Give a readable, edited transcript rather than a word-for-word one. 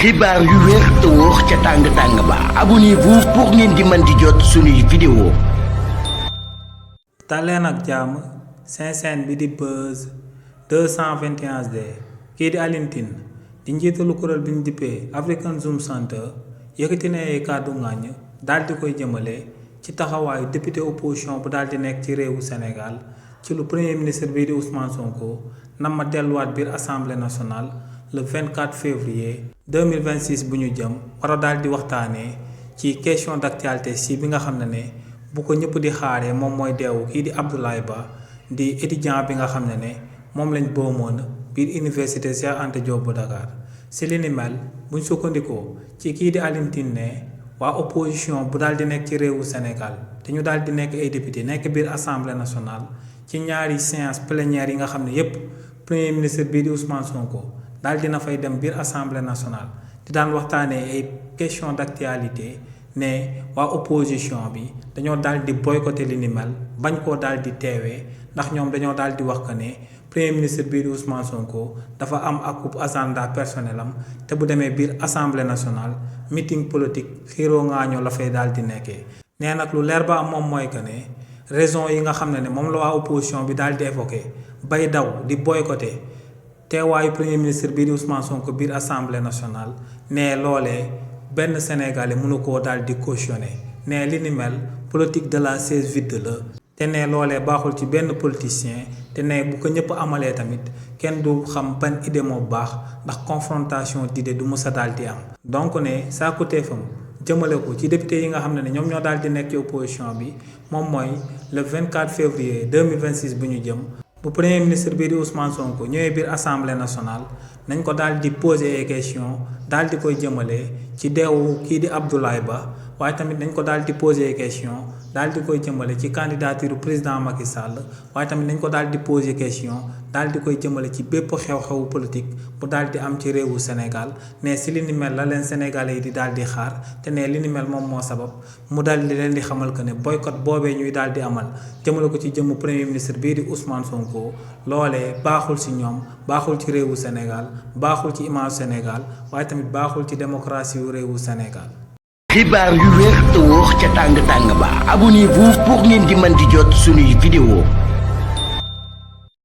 xibaar yu wér te wóor ca tàng ba abonnez-vous pour ngeen di mën di jot suñuy vidéo. daleen ak jàmm seen chaîne bi di Buzz 221D kii di Alioune Tine di njiitalu kuréel bi ñu dippee African Zoom Center yëkkati na ay kàddu ŋàññ daal di koy jëmale ci taxawaayu député opposition bu daal di nekk ci réewu Sénégal ci lu premier ministre bii di Ousmane Sonko nam ma delluwaat biir assemblée nationale le 24 février 2026 bu ñu jëm war a daal di waxtaanee ci question d'actualité si bi nga xam ne bu ko ñëpp di xaaree moom mooy deewu kii di Abdoulaye Ba di étudiant bi nga xam ne moom lañ boomoon biir université Cheikh Anta Diop bu Dakar si li ni mel buñ sukkandikoo ci kii di Alioune Tine ne waa opposition bu daal di nekk ci réewu Sénégal te ñu daal di nekk ay député nekk biir assemblée nationale ci ñaari séance plénière yi nga xam ne yépp premier ministre bii di Ousmane Sonko daal dina fay dem biir assemblée nationale di daan waxtaanee ay question d'actualité ne waa opposition bi dañoo daal di boycotter li ni mel bañ koo daal di teewee ndax ñoom dañoo daal di wax que ne premier ministre bii di Ousmane Sonko dafa am akub agenda personnel am te bu demee biir assemblée nationale meeting politique xiiroo ngaañoo la fay daal di nekkee. nee nag lu leer ba am moom mooy que ne raison yi nga xam ne moom la waa opposition bi daal di évoqué bay daw di boycotter teewaayu premier ministre bii di Ousmane Sonko biir assemblée nationale ne loolee benn sénégalais mënu koo daal di cautionner ne li ni mel politique de la chaise vide la te ne loolee baaxul ci benn politicien te ne bu ko ñëpp amalee tamit kenn du xam ban idée moo baax ndax confrontation d'idée du mës a daal di am. donc ne sàkkuteefam jëmale ko ci député yi nga xam ne ñoom ñoo daal di nekk ci opposition bi moom mooy le 24 février 2026 bu ñu jëm. bu premier ministre bii di Ousmane Sonko ñëwee biir assemblée nationale nañ ko daal di poser ay questions daal di koy jëmale ci deewu kii di Abdoulaye Ba waaye tamit nañ ko daal di poser ay questions daal di koy jëmale ci candidature président Macky Sall waaye tamit nañ ko daal di poser question daal di koy jëmale ci bépp xew-xewu politique bu daal di am ci réewu Sénégal ne si li ni mel la leen sénégalais yi di daal di xaar te ne li ni mel moom moo sabab mu daal di leen di xamal que ne boycott boobee ñuy daal di amal jëmale ko ci jëmm premier ministre bii di Ousmane Sonko loolee baaxul si ñoom baaxul ci réewu Sénégal baaxul ci image Sénégal waaye tamit baaxul ci démocratie yu réewu Sénégal. xibaar yu wér te wóor ca tàng ba abonnez-vous pour ngeen di mën di jot suñuy vidéo.